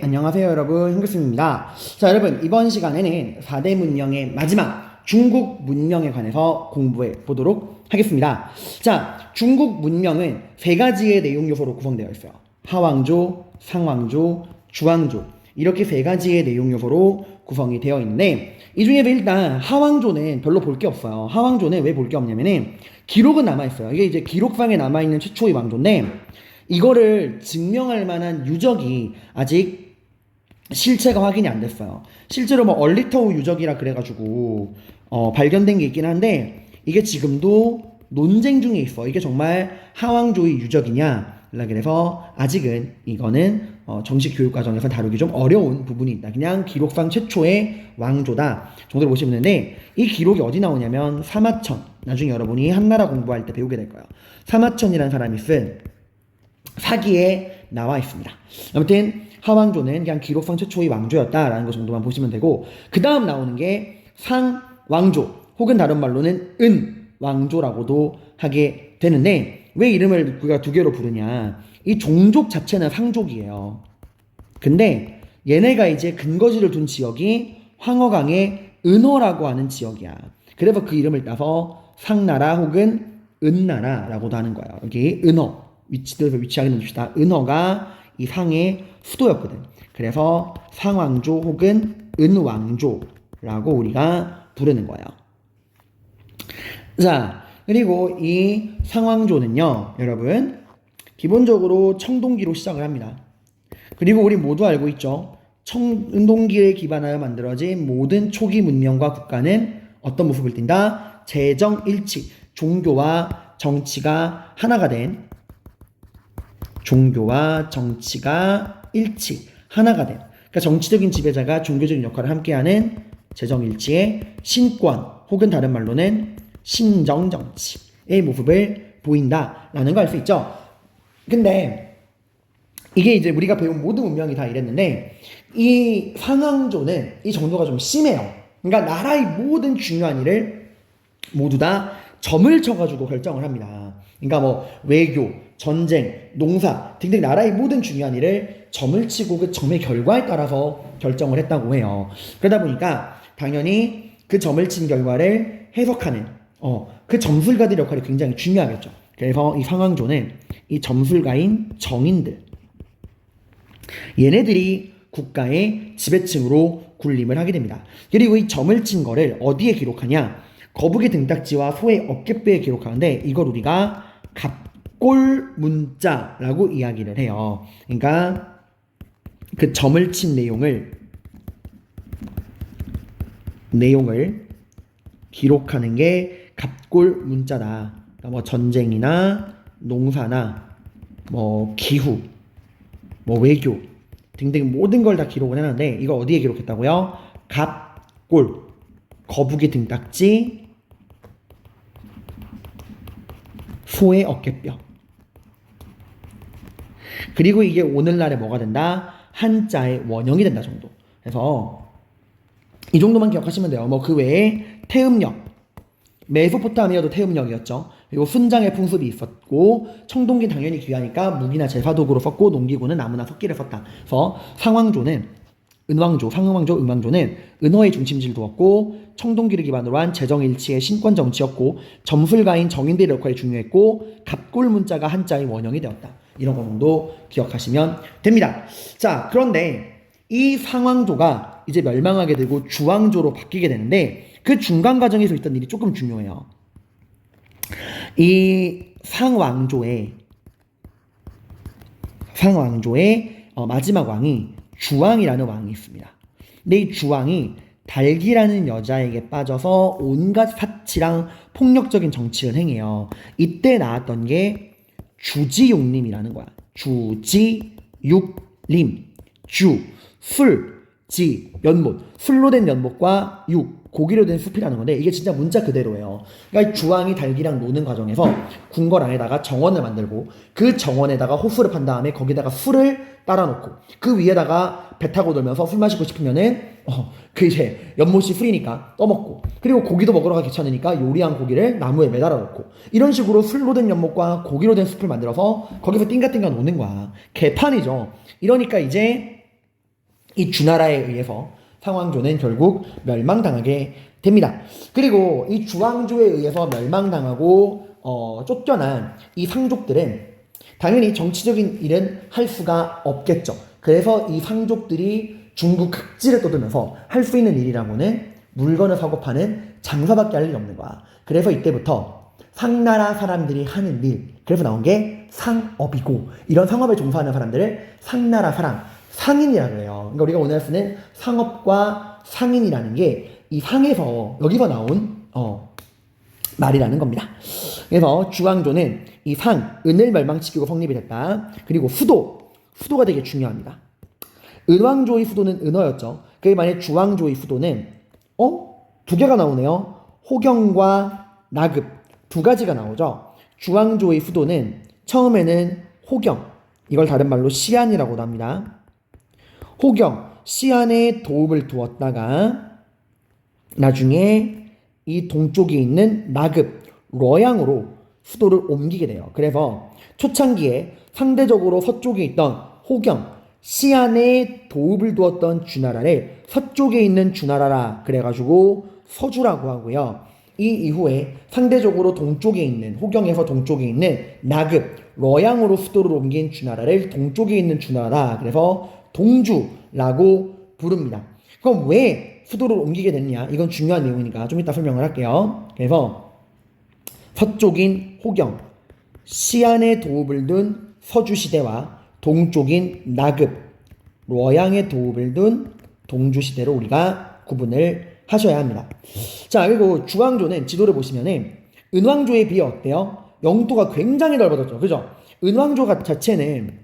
안녕하세요 여러분, 흥글쌤입니다. 자 여러분, 이번 시간에는 4대 문명의 마지막 중국 문명에 관해서 공부해 보도록 하겠습니다. 자, 중국 문명은 세 가지의 내용 요소로 구성되어 있어요. 하왕조, 상왕조, 주왕조, 이렇게 세 가지의 내용 요소로 구성이 되어 있는데, 이 중에서 일단 하왕조는 별로 볼 게 없어요. 하왕조는 왜 볼 게 없냐면은 기록은 남아있어요. 이게 이제 기록상에 남아있는 최초의 왕조인데, 이거를 증명할 만한 유적이 아직 실체가 확인이 안 됐어요. 실제로 뭐 얼리터우 유적이라 그래가지고 발견된 게 있긴 한데, 이게 지금도 논쟁 중에 있어. 이게 정말 하왕조의 유적이냐. 그래서 아직은 이거는 정식 교육 과정에서 다루기 좀 어려운 부분이 있다. 그냥 기록상 최초의 왕조다 정도로 보시면 되는데, 이 기록이 어디 나오냐면 사마천. 나중에 여러분이 한나라 공부할 때 배우게 될 거예요. 사마천이라는 사람이 쓴 사기에 나와 있습니다. 아무튼 하왕조는 그냥 기록상 최초의 왕조였다라는 것 정도만 보시면 되고, 그 다음 나오는 게 상왕조, 혹은 다른 말로는 은왕조라고도 하게 되는데, 왜 이름을 우리가 두 개로 부르냐, 이 종족 자체는 상족이에요. 근데 얘네가 이제 근거지를 둔 지역이 황허강의 은허라고 하는 지역이야. 그래서 그 이름을 따서 상나라 혹은 은나라라고도 하는 거예요. 여기 은허 위치에서 위치하게 놓읍시다. 은허가 이 상의 수도였거든. 그래서 상왕조 혹은 은왕조라고 우리가 부르는 거예요. 자, 그리고 이 상왕조는요, 여러분, 기본적으로 청동기로 시작을 합니다. 그리고 우리 모두 알고 있죠. 청동기에 기반하여 만들어진 모든 초기 문명과 국가는 어떤 모습을 띈다? 재정일치, 종교와 정치가 하나가 된, 종교와 정치가 일치, 하나가 된, 그러니까 정치적인 지배자가 종교적인 역할을 함께하는 재정일치의 신권, 혹은 다른 말로는 신정정치의 모습을 보인다라는 걸 알 수 있죠. 근데 이게 이제 우리가 배운 모든 문명이 다 이랬는데, 이 상왕조는 이 정도가 좀 심해요. 그러니까 나라의 모든 중요한 일을 모두 다 점을 쳐가지고 결정을 합니다. 그러니까 뭐 외교, 전쟁, 농사 등등 나라의 모든 중요한 일을 점을 치고 그 점의 결과에 따라서 결정을 했다고 해요. 그러다 보니까 당연히 그 점을 친 결과를 해석하는 그 점술가들의 역할이 굉장히 중요하겠죠. 그래서 이 상왕조는 이 점술가인 정인들, 얘네들이 국가의 지배층으로 군림을 하게 됩니다. 그리고 이 점을 친 거를 어디에 기록하냐? 거북이 등딱지와 소의 어깨뼈에 기록하는데, 이걸 우리가 갑골문자라고 이야기를 해요. 그러니까 그 점을 친 내용을 기록하는 게 갑골문자다. 그러니까 뭐 전쟁이나 농사나 뭐 기후, 뭐 외교 등등 모든 걸 다 기록을 해놨는데, 이거 어디에 기록했다고요? 갑골, 거북이 등딱지, 소의 어깨뼈. 그리고 이게 오늘날에 뭐가 된다? 한자의 원형이 된다 정도. 그래서 이 정도만 기억하시면 돼요. 뭐 그 외에 태음력, 메소포타미아도 태음력이었죠. 그리고 순장의 풍습이 있었고, 청동기 당연히 귀하니까 무기나 제사도구로 썼고, 농기구는 나무나 석기를 썼다. 그래서 상왕조는 상왕조, 은왕조는 은허의 중심지를 두었고, 청동기를 기반으로 한 재정일치의 신권 정치였고, 점술가인 정인들의 역할이 중요했고, 갑골문자가 한자의 원형이 되었다. 이런 정도 기억하시면 됩니다. 자, 그런데 이 상왕조가 이제 멸망하게 되고 주왕조로 바뀌게 되는데, 그 중간 과정에서 있던 일이 조금 중요해요. 이 상왕조의 마지막 왕이 주왕이라는 왕이 있습니다. 근데 이 주왕이 달기라는 여자에게 빠져서 온갖 사치랑 폭력적인 정치를 행해요. 이때 나왔던 게 주지육림이라는 거야. 주지육림, 지, 연못, 술로 된 연못과 고기로 된 숲이라는 건데, 이게 진짜 문자 그대로예요. 그러니까 주왕이 달기랑 노는 과정에서 궁궐 안에다가 정원을 만들고, 그 정원에다가 호수를 판 다음에 거기다가 술을 따라 놓고, 그 위에다가 배 타고 놀면서 술 마시고 싶으면은 그 이제 연못이 술이니까 떠먹고, 그리고 고기도 먹으러 가기 귀찮으니까 요리한 고기를 나무에 매달아 놓고, 이런 식으로 술로 된 연못과 고기로 된 숲을 만들어서 거기서 띵가띵가 노는 거야. 개판이죠. 이러니까 이제 이 주나라에 의해서 상왕조는 결국 멸망당하게 됩니다. 그리고 이 주왕조에 의해서 멸망당하고 쫓겨난 이 상족들은 당연히 정치적인 일은 할 수가 없겠죠. 그래서 이 상족들이 중국 각지를 떠들면서 할 수 있는 일이라고는 물건을 사고 파는 장사밖에 할 일이 없는 거야. 그래서 이때부터 상나라 사람들이 하는 일, 그래서 나온 게 상업이고, 이런 상업에 종사하는 사람들을 상나라 사람, 상인이라고 해요. 그러니까 우리가 오늘 쓰는 상업과 상인이라는 게 이 상에서 여기서 나온 말이라는 겁니다. 그래서 주왕조는 이 상, 은을 멸망시키고 성립이 됐다. 그리고 수도가 되게 중요합니다. 은왕조의 수도는 은어였죠. 그에 반해 주왕조의 수도는 두 개가 나오네요. 호경과 나급 두 가지가 나오죠. 주왕조의 수도는 처음에는 호경, 이걸 다른 말로 시안이라고도 합니다. 호경, 시안에 도읍을 두었다가 나중에 이 동쪽에 있는 나급, 러양으로 수도를 옮기게 돼요. 그래서 초창기에 상대적으로 서쪽에 있던 호경, 시안에 도읍을 두었던 주나라를 서쪽에 있는 주나라라 그래가지고 서주라고 하고요. 이 이후에 상대적으로 동쪽에 있는, 호경에서 동쪽에 있는 나급, 러양으로 수도를 옮긴 주나라를 동쪽에 있는 주나라, 그래서 동주라고 부릅니다. 그럼 왜 수도를 옮기게 됐냐? 이건 중요한 내용이니까 좀 이따 설명을 할게요. 그래서 서쪽인 호경, 시안에 도읍을 둔 서주시대와 동쪽인 나급, 러양에 도읍을 둔 동주시대로 우리가 구분을 하셔야 합니다. 자, 그리고 주왕조는 지도를 보시면은 은왕조에 비해 어때요? 영토가 굉장히 넓어졌죠. 그죠? 은왕조 자체는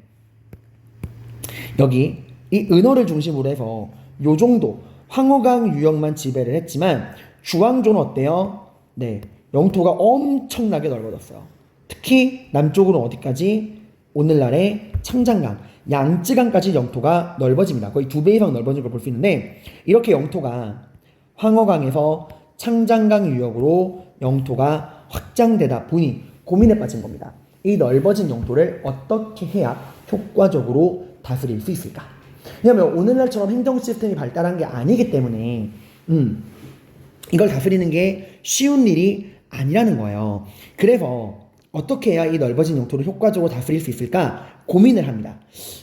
여기 이 은어를 중심으로 해서 요 정도 황허강 유역만 지배를 했지만 주왕조는 어때요? 네, 영토가 엄청나게 넓어졌어요. 특히 남쪽으로 어디까지? 오늘날의 청장강, 양쯔강까지 영토가 넓어집니다. 거의 2배 이상 넓어진 걸 볼 수 있는데, 이렇게 영토가 황허강에서 창장강 유역으로 영토가 확장되다 보니 고민에 빠진 겁니다. 이 넓어진 영토를 어떻게 해야 효과적으로 다스릴 수 있을까? 왜냐하면 오늘날처럼 행정 시스템이 발달한 게 아니기 때문에 이걸 다스리는 게 쉬운 일이 아니라는 거예요. 그래서 어떻게 해야 이 넓어진 영토를 효과적으로 다스릴 수 있을까 고민을 합니다.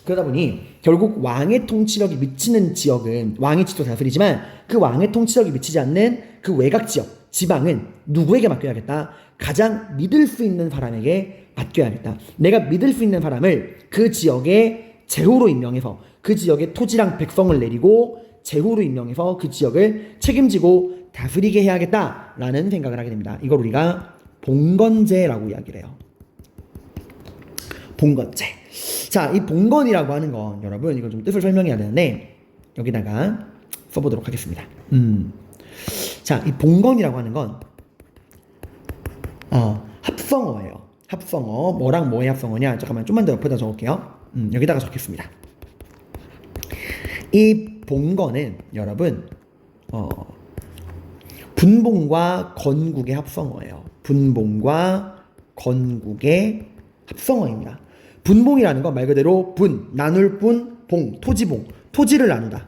그러다 보니 결국 왕의 통치력이 미치는 지역은 왕이 직접 다스리지만 그 왕의 통치력이 미치지 않는 그 외곽 지역, 지방은 누구에게 맡겨야겠다? 가장 믿을 수 있는 사람에게 맡겨야겠다. 내가 믿을 수 있는 사람을 그 지역의 제후로 임명해서 그 지역의 토지랑 백성을 내리고 제후로 임명해서 그 지역을 책임지고 다스리게 해야겠다라는 생각을 하게 됩니다. 이걸 우리가 봉건제라고 이야기를 해요. 봉건제. 자, 이 봉건이라고 하는 건 여러분 이거 좀 뜻을 설명해야 되는데 여기다가 써보도록 하겠습니다. 자, 이 봉건이라고 하는 건 합성어예요. 합성어. 뭐랑 뭐의 합성어냐? 잠깐만 좀만 더 옆에다 적을게요. 여기다가 적겠습니다. 이 봉건은 여러분 분봉과 건국의 합성어예요. 분봉과 건국의 합성어입니다. 분봉이라는 건 말 그대로 분, 나눌 분, 봉, 토지봉, 토지를 나누다.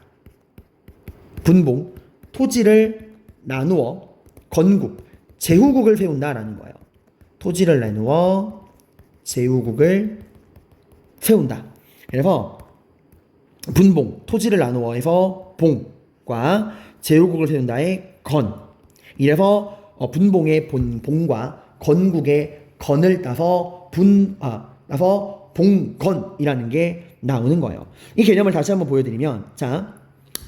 분봉, 토지를 나누어 건국, 제후국을 세운다라는 거예요. 토지를 나누어 제후국을 세운다. 그래서 분봉, 토지를 나누어 해서 봉과 제후국을 세운다의 건. 이래서 분봉의 봉과 건국의 건을 따서 봉건이라는 게 나오는 거예요. 이 개념을 다시 한번 보여드리면, 자,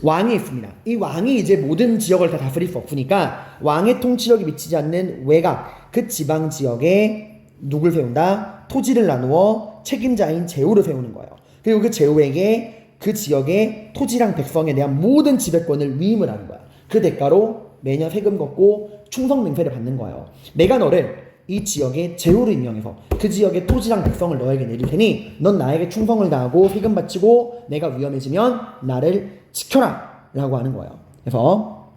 왕이 있습니다. 이 왕이 이제 모든 지역을 다 다스릴 수 없으니까 왕의 통치력이 미치지 않는 외곽, 그 지방 지역에 누굴 세운다? 토지를 나누어 책임자인 제후를 세우는 거예요. 그리고 그 제후에게 그 지역의 토지랑 백성에 대한 모든 지배권을 위임을 하는 거야. 그 대가로 매년 세금 걷고 충성 맹세를 받는 거예요. 내가 너를 이 지역의 제후로 임명해서 그 지역의 토지랑 백성을 너에게 내릴 테니 넌 나에게 충성을 다하고 세금 바치고 내가 위험해지면 나를 지켜라 라고 하는 거예요. 그래서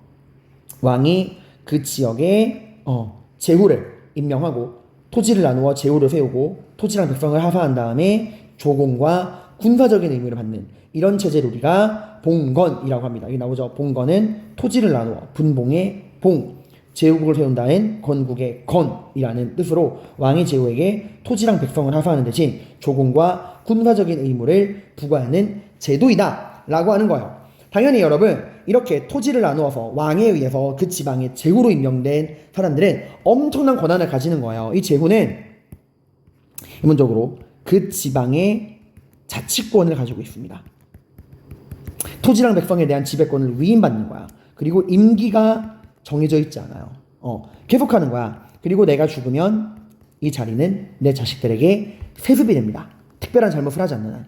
왕이 그 지역의 제후를 임명하고 토지를 나누어 제후를 세우고 토지랑 백성을 하사한 다음에 조공과 군사적인 의무를 받는 이런 체제를 우리가 봉건이라고 합니다. 여기 나오죠. 봉건은 토지를 나누어 분봉의 봉, 제후국을 세운다는 건국의 건이라는 뜻으로 왕이 제후에게 토지랑 백성을 하사하는 대신 조공과 군사적인 의무를 부과하는 제도이다 라고 하는 거예요. 당연히 여러분 이렇게 토지를 나누어서 왕에 의해서 그 지방의 제후로 임명된 사람들은 엄청난 권한을 가지는 거예요. 이 제후는 기본적으로 그 지방의 자치권을 가지고 있습니다. 토지랑 백성에 대한 지배권을 위임받는 거야. 그리고 임기가 정해져 있지 않아요. 계속하는 거야. 그리고 내가 죽으면 이 자리는 내 자식들에게 세습이 됩니다. 특별한 잘못을 하지 않는 한.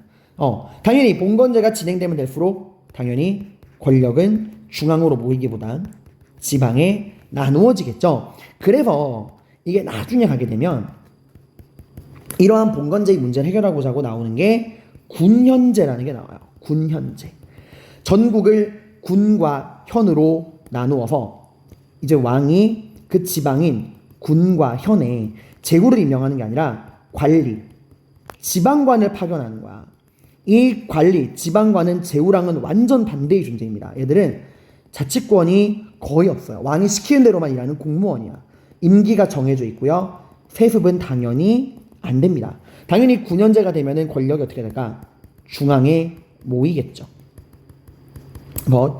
당연히 봉건제가 진행되면 될수록 당연히 권력은 중앙으로 모이기보단 지방에 나누어지겠죠. 그래서 이게 나중에 가게 되면 이러한 봉건제의 문제를 해결하고자 하고 나오는 게 군현제라는 게 나와요. 군현제. 전국을 군과 현으로 나누어서 이제 왕이 그 지방인 군과 현에 제후를 임명하는 게 아니라 관리, 지방관을 파견하는 거야. 이 관리, 지방관은 제후랑은 완전 반대의 존재입니다. 얘들은 자치권이 거의 없어요. 왕이 시키는 대로만 일하는 공무원이야. 임기가 정해져 있고요. 세습은 당연히 안 됩니다. 당연히 군현제가 되면은 권력이 어떻게 될까? 중앙에 모이겠죠.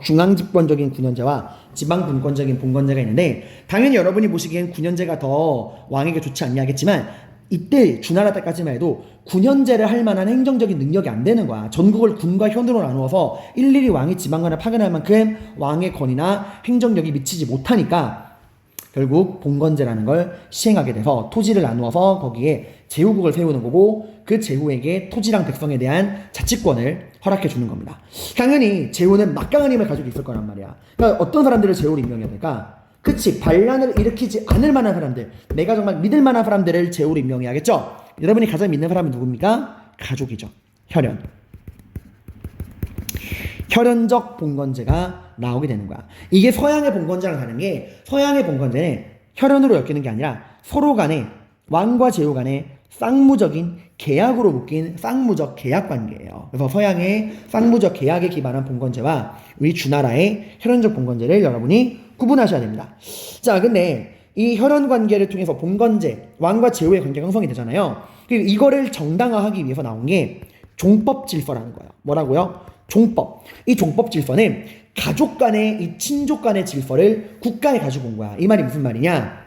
중앙집권적인 군현제와 지방분권적인 봉건제가 있는데 당연히 여러분이 보시기엔 군현제가 더 왕에게 좋지 않냐 하겠지만 이때 주나라 때까지만 해도 군현제를 할 만한 행정적인 능력이 안 되는 거야. 전국을 군과 현으로 나누어서 일일이 왕이 지방관을 파견할 만큼 왕의 권위나 행정력이 미치지 못하니까 결국 봉건제라는 걸 시행하게 돼서 토지를 나누어서 거기에 제후국을 세우는 거고 그 제후에게 토지랑 백성에 대한 자치권을 허락해 주는 겁니다. 당연히 제후는 막강한 힘을 가지고 있을 거란 말이야. 그러니까 어떤 사람들을 제후로 임명해야 될까? 그치, 반란을 일으키지 않을 만한 사람들, 내가 정말 믿을 만한 사람들을 제후로 임명해야겠죠? 여러분이 가장 믿는 사람은 누굽니까? 가족이죠. 혈연. 혈연적 봉건제가 나오게 되는 거야. 이게 서양의 봉건제랑 다른 게 서양의 봉건제는 혈연으로 엮이는 게 아니라 서로 간에 왕과 제후 간에 쌍무적인 계약으로 묶인 쌍무적 계약 관계예요. 그래서 서양의 쌍무적 계약에 기반한 봉건제와 우리 주나라의 혈연적 봉건제를 여러분이 구분하셔야 됩니다. 자, 근데 이 혈연 관계를 통해서 봉건제, 왕과 제후의 관계가 형성이 되잖아요. 그리고 이거를 정당화하기 위해서 나온 게 종법 질서라는 거예요. 뭐라고요? 종법. 이 종법 질서는 가족 간의 이 친족 간의 질서를 국가에 가지고 온 거야. 이 말이 무슨 말이냐?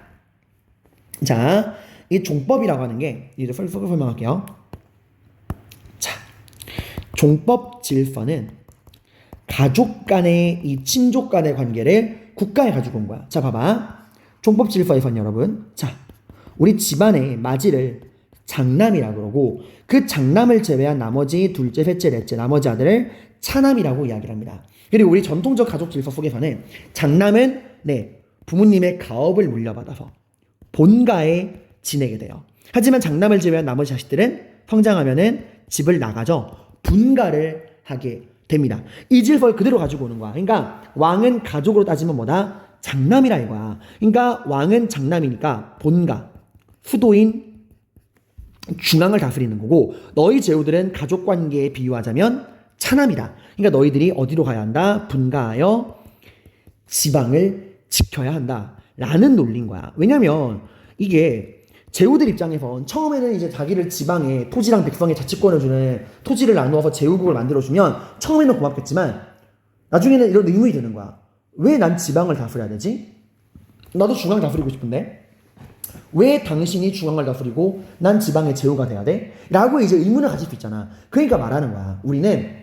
자, 이 종법이라고 하는 게 이제 설명할게요. 자, 종법 질서는 가족 간의 이 친족 간의 관계를 국가에 가지고 온 거야. 자, 봐봐. 종법 질서에선 여러분, 자, 우리 집안의 마지를 장남이라고 그러고 그 장남을 제외한 나머지 둘째, 셋째, 넷째, 나머지 아들을 차남이라고 이야기를 합니다. 그리고 우리 전통적 가족 질서 속에서는 장남은 부모님의 가업을 물려받아서 본가에 지내게 돼요. 하지만 장남을 제외한 나머지 자식들은 성장하면은 집을 나가죠. 분가를 하게 됩니다. 이 질서를 그대로 가지고 오는 거야. 그러니까 왕은 가족으로 따지면 뭐다? 장남이라 이거야. 그러니까 왕은 장남이니까 본가, 수도인 중앙을 다스리는 거고 너희 제후들은 가족관계에 비유하자면 차남이다. 그러니까 너희들이 어디로 가야 한다? 분가하여 지방을 지켜야 한다 라는 논리인 거야. 왜냐면 이게 제후들 입장에선 처음에는 이제 자기를 지방에 토지랑 백성의 자치권을 주는 토지를 나누어서 제후국을 만들어주면 처음에는 고맙겠지만 나중에는 이런 의문이 드는 거야. 왜 난 지방을 다스려야 되지? 나도 중앙 다스리고 싶은데 왜 당신이 중앙을 다스리고 난 지방의 제후가 돼야 돼? 라고 이제 의문을 가질 수 있잖아. 그러니까 말하는 거야. 우리는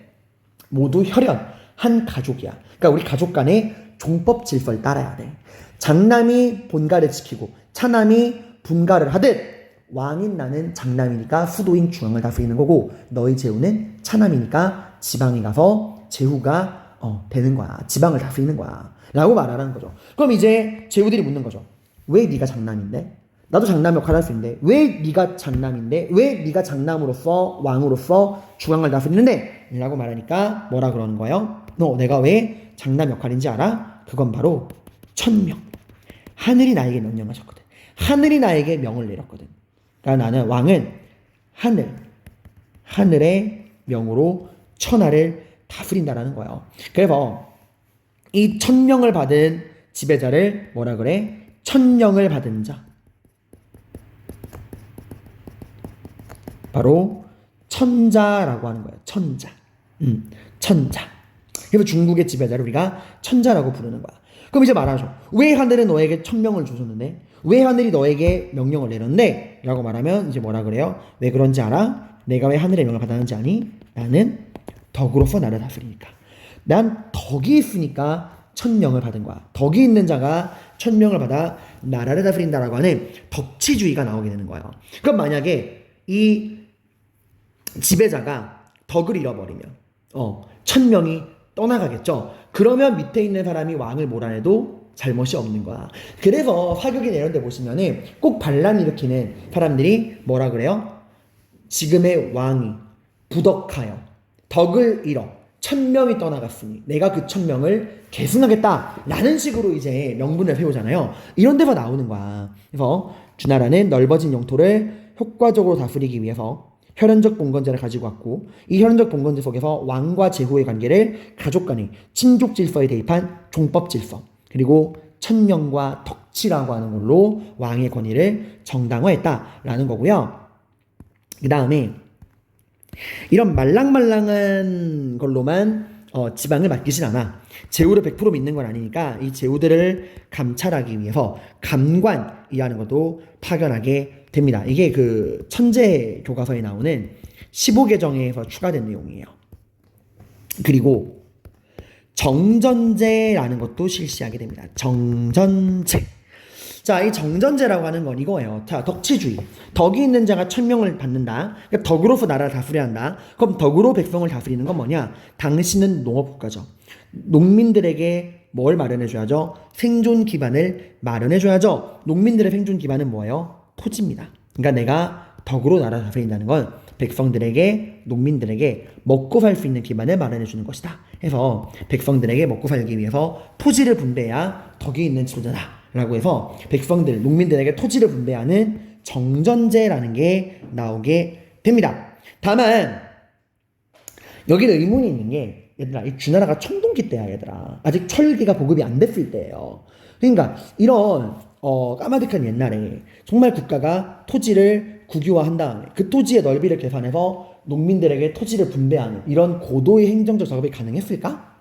모두 혈연, 한 가족이야. 그러니까 우리 가족 간의 종법 질서를 따라야 돼. 장남이 본가를 지키고 차남이 분가를 하듯 왕인 나는 장남이니까 수도인 중앙을 다스리는 거고 너희 제후는 차남이니까 지방에 가서 제후가 되는 거야. 지방을 다스리는 거야. 라고 말하라는 거죠. 그럼 이제 제후들이 묻는 거죠. 왜 네가 장남인데? 나도 장남 역할을 할 수 있는데 왜 네가 장남인데? 왜 네가 장남으로서 왕으로서 중앙을 다스리는데? 라고 말하니까 뭐라 그러는 거예요? 너 내가 왜 장남 역할인지 알아? 그건 바로 천명. 하늘이 나에게 명령하셨거든. 하늘이 나에게 명을 내렸거든. 그러니까 나는 왕은 하늘의 명으로 천하를 다스린다라는 거예요. 그래서 이 천명을 받은 지배자를 뭐라 그래? 천령을 받은 자. 바로 천자라고 하는 거예요. 천자. 천자. 그래서 중국의 지배자를 우리가 천자라고 부르는 거야. 그럼 이제 말하죠. 왜 하늘은 너에게 천명을 주셨는데? 왜 하늘이 너에게 명령을 내렸네? 라고 말하면 이제 뭐라 그래요? 왜 그런지 알아? 내가 왜 하늘의 명을 받았는지 아니? 나는 덕으로서 나를 다스리니까. 난 덕이 있으니까 천명을 받은 거야. 덕이 있는 자가 천명을 받아 나라를 다스린다라고 하는 덕치주의가 나오게 되는 거예요. 그럼 만약에 이 지배자가 덕을 잃어버리면 천명이 떠나가겠죠. 그러면 밑에 있는 사람이 왕을 몰아내도 잘못이 없는 거야. 그래서 사극이나 이런 데 보시면은 꼭 반란 일으키는 사람들이 뭐라 그래요? 지금의 왕이 부덕하여 덕을 잃어 천명이 떠나갔으니 내가 그 천명을 계승하겠다 라는 식으로 이제 명분을 세우잖아요. 이런 데서 나오는 거야. 그래서 주나라는 넓어진 영토를 효과적으로 다스리기 위해서 혈연적 봉건제를 가지고 왔고, 이 혈연적 봉건제 속에서 왕과 제후의 관계를 가족 간의 친족 질서에 대입한 종법 질서, 그리고 천명과 덕치라고 하는 걸로 왕의 권위를 정당화했다라는 거고요. 그 다음에 이런 말랑말랑한 걸로만 지방을 맡기진 않아. 제후를 100% 믿는 건 아니니까 이 제후들을 감찰하기 위해서 감관이라는 것도 파견하게 됩니다. 이게 그 천재 교과서에 나오는 15개정에서 추가된 내용이에요. 그리고 정전제라는 것도 실시하게 됩니다. 정전제. 자, 이 정전제라고 하는 건 이거예요. 자, 덕치주의. 덕이 있는 자가 천명을 받는다. 그러니까 덕으로서 나라를 다스려야 한다. 그럼 덕으로 백성을 다스리는 건 뭐냐? 당신은 농업국가죠. 농민들에게 뭘 마련해줘야죠? 생존 기반을 마련해줘야죠. 농민들의 생존 기반은 뭐예요? 토지입니다. 그러니까 내가 덕으로 나라를 다스린다는 건 백성들에게, 농민들에게 먹고 살 수 있는 기반을 마련해주는 것이다. 해서 백성들에게 먹고 살기 위해서 토지를 분배해야 덕이 있는 지도자다 라고 해서 백성들, 농민들에게 토지를 분배하는 정전제라는 게 나오게 됩니다. 다만 여기는 의문이 있는 게, 얘들아, 이 주나라가 청동기 때야. 얘들아, 아직 철기가 보급이 안 됐을 때예요. 그러니까 이런 까마득한 옛날에 정말 국가가 토지를 국유화한 다음에 그 토지의 넓이를 계산해서 농민들에게 토지를 분배하는 이런 고도의 행정적 작업이 가능했을까?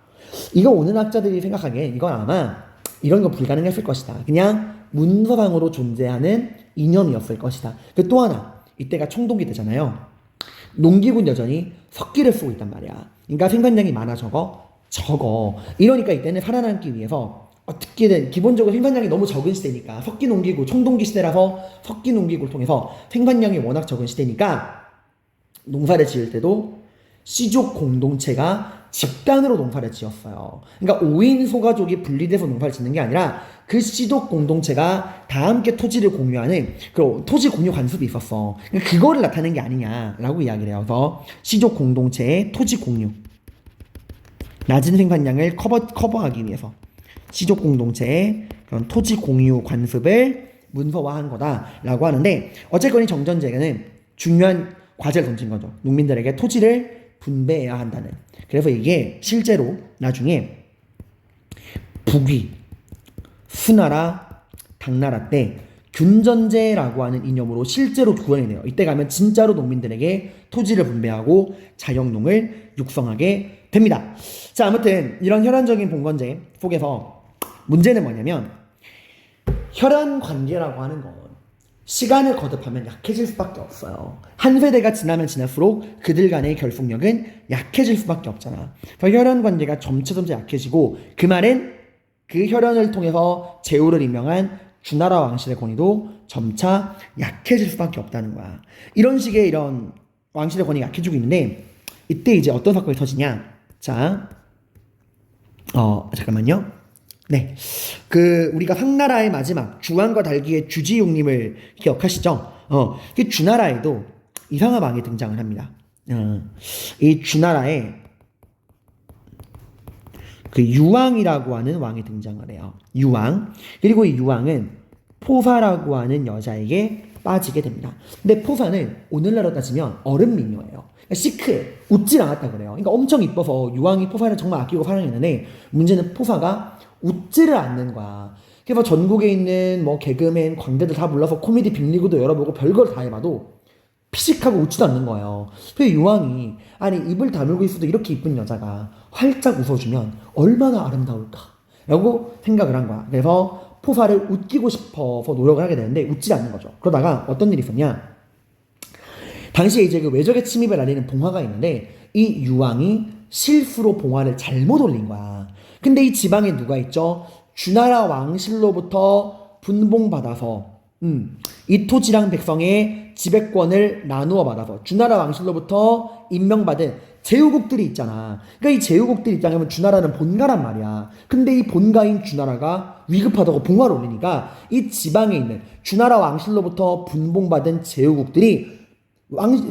이거 오는 학자들이 생각하기엔 이건 아마 이런 거 불가능했을 것이다. 그냥 문서상으로 존재하는 이념이었을 것이다. 또 하나, 이때가 청동기 때잖아요. 농기구는 여전히 석기를 쓰고 있단 말이야. 그러니까 생산량이 많아 적어? 이러니까 이때는 살아남기 위해서 어떻게든 기본적으로 생산량이 너무 적은 시대니까, 석기 농기구, 청동기 시대라서 석기 농기구를 통해서 생산량이 워낙 적은 시대니까 농사를 지을 때도 씨족 공동체가 집단으로 농사를 지었어요. 그러니까 5인 소가족이 분리돼서 농사를 짓는 게 아니라 그 씨족 공동체가 다 함께 토지를 공유하는 그 토지 공유 관습이 있었어. 그러니까 그거를 나타낸 게 아니냐라고 이야기를 해요. 그래서 씨족 공동체의 토지 공유, 낮은 생산량을 커버하기 위해서 씨족 공동체의 그런 토지 공유 관습을 문서화한 거다라고 하는데, 어쨌건 이 정전제는 중요한 과제를 던진 거죠. 농민들에게 토지를 분배해야 한다는. 그래서 이게 실제로 나중에 북위, 수나라, 당나라 때 균전제라고 하는 이념으로 실제로 구현이 돼요. 이때 가면 진짜로 농민들에게 토지를 분배하고 자영농을 육성하게 됩니다. 자, 아무튼 이런 혈연적인 봉건제 속에서 문제는 뭐냐면, 혈연 관계라고 하는 건 시간을 거듭하면 약해질 수밖에 없어요. 한 세대가 지나면 지날수록 그들 간의 결속력은 약해질 수밖에 없잖아. 그래서 혈연 관계가 점차 약해지고, 그 말은 그 혈연을 통해서 제후를 임명한 주나라 왕실의 권위도 점차 약해질 수밖에 없다는 거야. 이런 식의 이런 왕실의 권위가 약해지고 있는데, 이때 이제 어떤 사건이 터지냐? 자, 잠깐만요. 네, 우리가 황나라의 마지막 주왕과 달기의 주지용님을 기억하시죠? 그 주나라에도 이상한 왕이 등장을 합니다. 이 주나라에 그 유왕이라고 하는 왕이 등장을 해요. 유왕. 그리고 이 유왕은 포사라고 하는 여자에게 빠지게 됩니다. 근데 포사는 오늘날로 따지면 어른 미녀예요. 그러니까 시크해. 웃질 않았다 그래요. 그러니까 엄청 이뻐서 유황이 포사를 정말 아끼고 사랑했는데 문제는 포사가 웃지를 않는 거야. 그래서 전국에 있는 뭐 개그맨, 광대들 다 불러서 코미디 빅리그도 열어보고 별걸 다 해봐도 피식하고 웃지도 않는 거예요. 그래서 유황이 아니 입을 다물고 있어도 이렇게 이쁜 여자가 활짝 웃어주면 얼마나 아름다울까 라고 생각을 한 거야. 그래서 포사를 웃기고 싶어서 노력을 하게 되는데 웃지 않는 거죠. 그러다가 어떤 일이 있었냐, 당시에 이제 그 외적의 침입을 알리는 봉화가 있는데 이 유황이 실수로 봉화를 잘못 올린 거야. 근데 이 지방에 누가 있죠? 주나라 왕실로부터 분봉받아서 이 토지랑 백성의 지배권을 나누어 받아서 주나라 왕실로부터 임명받은 제후국들이 있잖아. 그러니까 이 제후국들 입장이면 주나라는 본가란 말이야. 근데 이 본가인 주나라가 위급하다고 봉화를 올리니까 이 지방에 있는 주나라 왕실로부터 분봉받은 제후국들이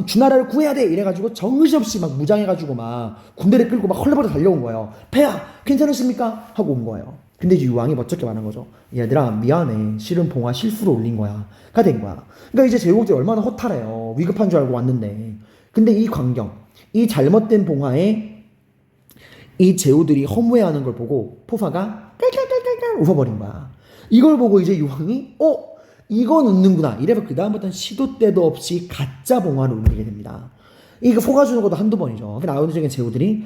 주나라를 구해야 돼 이래가지고 정신없이 막 무장해가지고 막 군대를 끌고 막 헐레벌떡 달려온 거예요. 폐하 괜찮으십니까? 하고 온 거예요. 근데 유황이 멋쩍게 말한 거죠. 얘들아 미안해, 실은 봉화 실수로 올린 거야 가 된 거야. 그러니까 이제 제후국들이 얼마나 허탈해요. 위급한 줄 알고 왔는데. 근데 이 광경, 이 잘못된 봉화에 이 제후들이 허무해하는 걸 보고 포사가 깔깔깔깔깔 웃어버린 거야. 이걸 보고 이제 유황이 이건 웃는구나 이래서 그 다음부터는 시도 때도 없이 가짜 봉화를 올리게 됩니다. 이거 속아주는 것도 한두 번이죠. 그 나오는 제후들이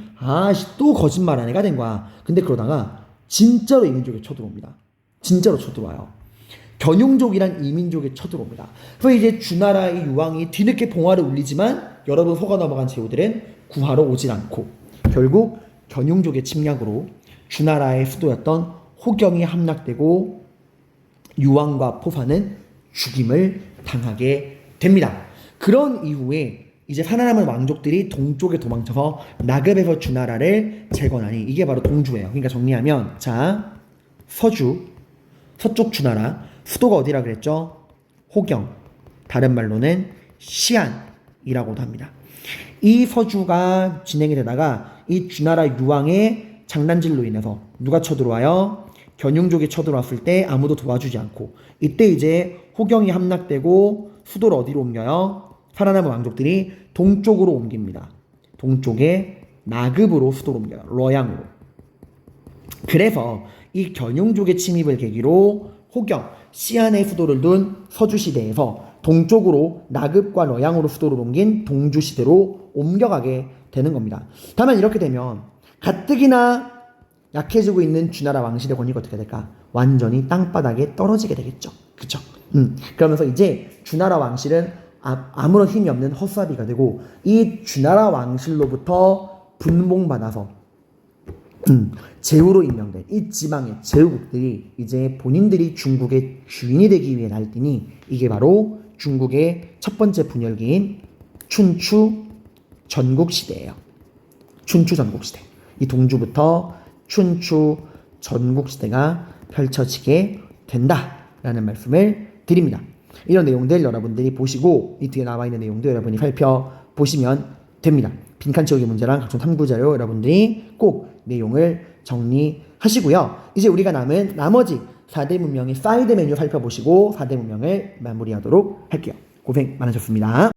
또 거짓말하네 가 된 거야. 근데 그러다가 진짜로 이민족에 쳐들어옵니다. 진짜로 쳐들어와요. 견용족이란 이민족에 쳐들어옵니다. 그래서 이제 주나라의 유황이 뒤늦게 봉화를 울리지만 여러분 속아 넘어간 제후들은 구하러 오질 않고 결국 견용족의 침략으로 주나라의 수도였던 호경이 함락되고 유황과 포사는 죽임을 당하게 됩니다. 그런 이후에 이제 살아남은 왕족들이 동쪽에 도망쳐서 나급에서 주나라를 재건하니 이게 바로 동주예요. 그러니까 정리하면 자, 서주, 서쪽 주나라, 수도가 어디라 그랬죠? 호경, 다른 말로는 시안이라고도 합니다. 이 서주가 진행이 되다가 이 주나라 유황의 장난질로 인해서 누가 쳐들어와요? 견용족이 쳐들어왔을 때 아무도 도와주지 않고 이때 이제 호경이 함락되고 수도를 어디로 옮겨요? 살아남은 왕족들이 동쪽으로 옮깁니다. 동쪽에 나급으로 수도를 옮겨요. 러양으로. 그래서 이 견용족의 침입을 계기로 호경, 시안의 수도를 둔 서주시대에서 동쪽으로 나급과 러양으로 수도를 옮긴 동주시대로 옮겨가게 되는 겁니다. 다만 이렇게 되면 가뜩이나 약해지고 있는 주나라 왕실의 권위가 어떻게 될까? 완전히 땅바닥에 떨어지게 되겠죠. 그쵸? 그러면서 이제 주나라 왕실은 아무런 힘이 없는 허수아비가 되고 이 주나라 왕실로부터 분봉받아서 제후로 임명된 이 지방의 제후국들이 이제 본인들이 중국의 주인이 되기 위해 날뛰니 이게 바로 중국의 첫 번째 분열기인 춘추 전국시대예요. 춘추 전국시대. 이 동주부터 춘추 전국시대가 펼쳐지게 된다라는 말씀을 드립니다. 이런 내용들 여러분들이 보시고 이 뒤에 나와 있는 내용도 여러분이 살펴보시면 됩니다. 빈칸 채우기 문제랑 각종 탐구자료 여러분들이 꼭 내용을 정리하시고요. 이제 우리가 남은 나머지 4대 문명의 사이드 메뉴 살펴보시고 4대 문명을 마무리하도록 할게요. 고생 많으셨습니다.